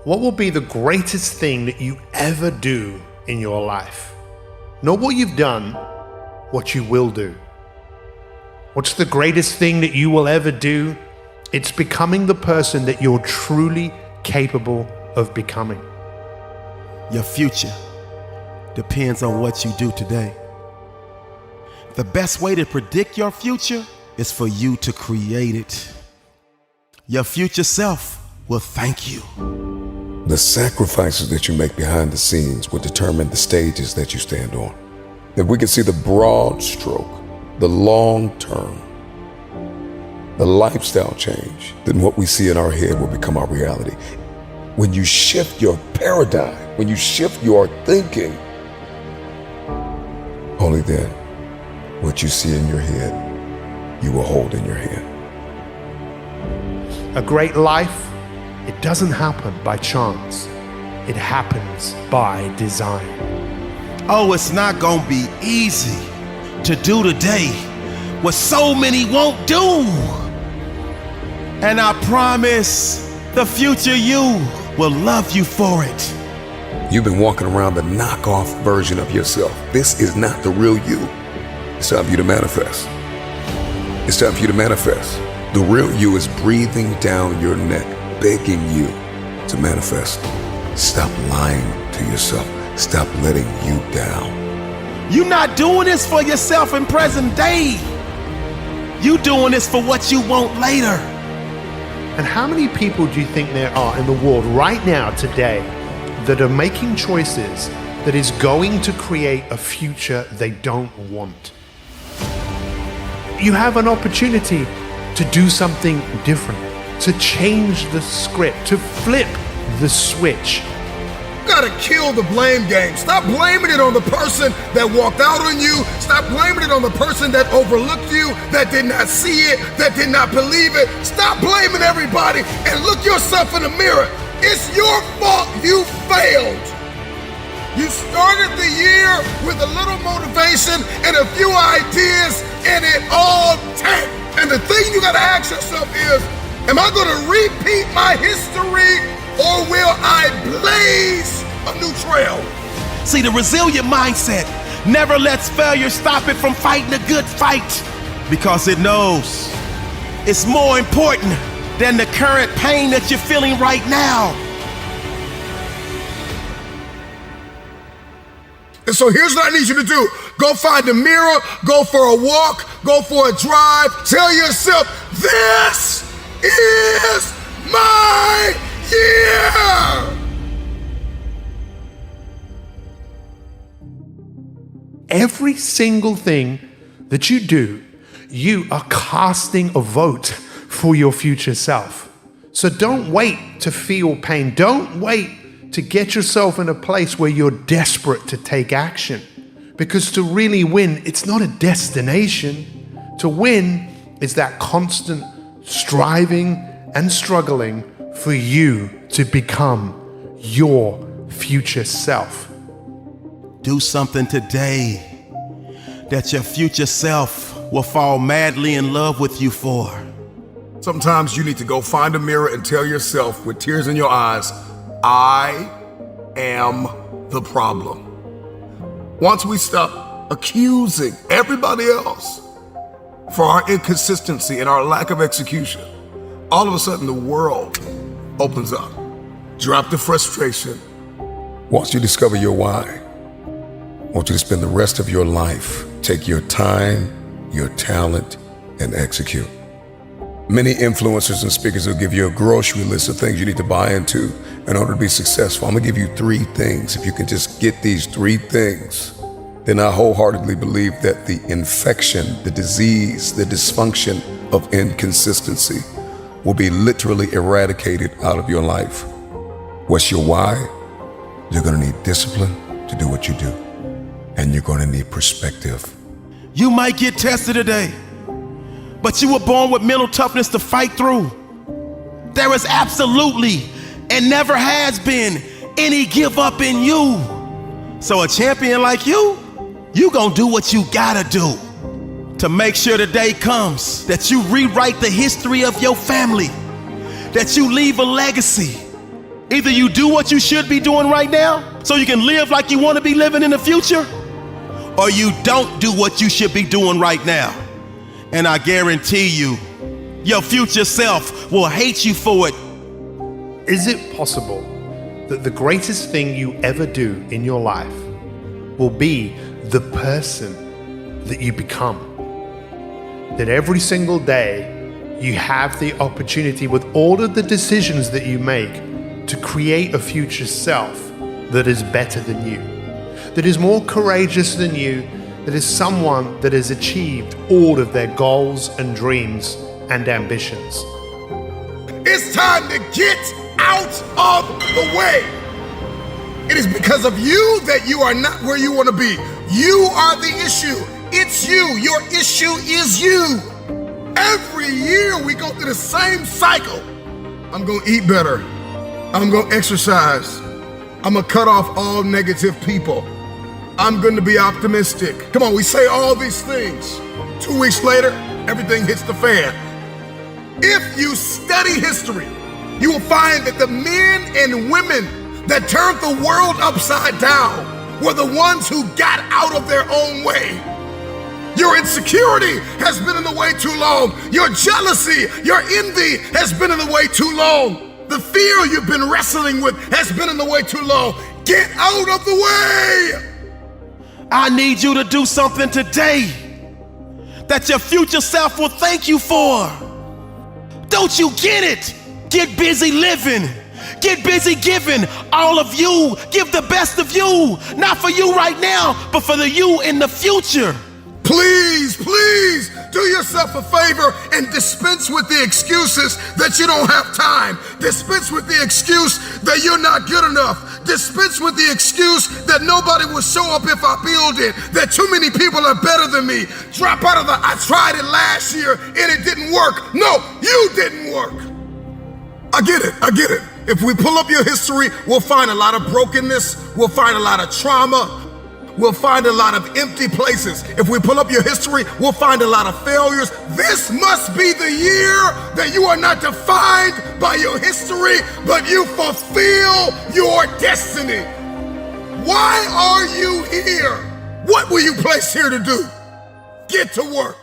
What will be the greatest thing that you ever do in your life? Not what you've done, what you will do. What's the greatest thing that you will ever do? It's becoming the person that you're truly capable of becoming. Your future depends on what you do today. The best way to predict your future is for you to create it. Your future self will thank you. The sacrifices that you make behind the scenes will determine the stages that you stand on. If we can see the broad stroke, the long term, the lifestyle change, then what we see in our head will become our reality. When you shift your paradigm, when you shift your thinking, only then what you see in your head, you will hold in your hand. A great life, it doesn't happen by chance. It happens by design. Oh, it's not gonna be easy to do today what so many won't do. And I promise the future you will love you for it. You've been walking around the knockoff version of yourself. This is not the real you. It's time for you to manifest. It's time for you to manifest. The real you is breathing down your neck, begging you to manifest. Stop lying to yourself. Stop letting you down. You're not doing this for yourself in present day. You doing this for what you want later. And how many people do you think there are in the world right now, today, that are making choices that is going to create a future they don't want? You have an opportunity to do something different, to change the script, to flip the switch. You gotta kill the blame game. Stop blaming it on the person that walked out on you. Stop blaming it on the person that overlooked you, that did not see it, that did not believe it. Stop blaming everybody and look yourself in the mirror. It's your fault you failed. You started the year with a little motivation and a few ideas, and it all tanked. And the thing you gotta ask yourself is, am I gonna repeat my history, or will I blaze a new trail? See, the resilient mindset never lets failure stop it from fighting a good fight, because it knows it's more important than the current pain that you're feeling right now. And so here's what I need you to do. Go find a mirror, go for a walk, go for a drive. Tell yourself, this is my year. Every single thing that you do, you are casting a vote for your future self. So don't wait to feel pain. Don't wait to get yourself in a place where you're desperate to take action. Because to really win, it's not a destination. To win is that constant striving and struggling for you to become your future self. Do something today that your future self will fall madly in love with you for. Sometimes you need to go find a mirror and tell yourself with tears in your eyes, I am the problem. Once we stop accusing everybody else for our inconsistency and our lack of execution, all of a sudden the world opens up. Drop the frustration. Once you discover your why, I want you to spend the rest of your life, take your time, your talent, and execute. Many influencers and speakers will give you a grocery list of things you need to buy into in order to be successful. I'm gonna give you 3 things. If you can just get these 3 things, then I wholeheartedly believe that the infection, the disease, the dysfunction of inconsistency will be literally eradicated out of your life. What's your why? You're gonna need discipline to do what you do, and you're gonna need perspective. You might get tested today, but you were born with mental toughness to fight through. There is absolutely and never has been any give up in you. So a champion like you gonna do what you gotta do to make sure the day comes that you rewrite the history of your family, that you leave a legacy, Either you do what you should be doing right now so you can live like you want to be living in the future, or you don't do what you should be doing right now. And I guarantee you, your future self will hate you for it. Is it possible that the greatest thing you ever do in your life will be the person that you become? That every single day you have the opportunity, with all of the decisions that you make, to create a future self that is better than you, that is more courageous than you, that is someone that has achieved all of their goals and dreams and ambitions. It's time to get out of the way. It is because of you that you are not where you want to be. You are the issue. It's you. Your issue is you. Every year we go through the same cycle. I'm going to eat better. I'm going to exercise. I'm going to cut off all negative people. I'm going to be optimistic. Come on, we say all these things. 2 weeks later, everything hits the fan. If you study history, you will find that the men and women that turned the world upside down were the ones who got out of their own way. Your insecurity has been in the way too long. Your jealousy, your envy has been in the way too long. The fear you've been wrestling with has been in the way too long. Get out of the way. I need you to do something today that your future self will thank you for. Don't you get it? Get busy living. Get busy giving. All of you, give the best of you. Not for you right now, but for the you in the future. Please, please do yourself a favor and dispense with the excuses that you don't have time. Dispense with the excuse that you're not good enough. Dispense with the excuse that nobody will show up if I build it, that too many people are better than me. Drop out of the, I tried it last year and it didn't work. No, you didn't work. I get it. If we pull up your history, we'll find a lot of brokenness. We'll find a lot of trauma. We'll find a lot of empty places. If we pull up your history, we'll find a lot of failures. This must be the year that you are not defined by your history, but you fulfill your destiny. Why are you here? What were you placed here to do? Get to work.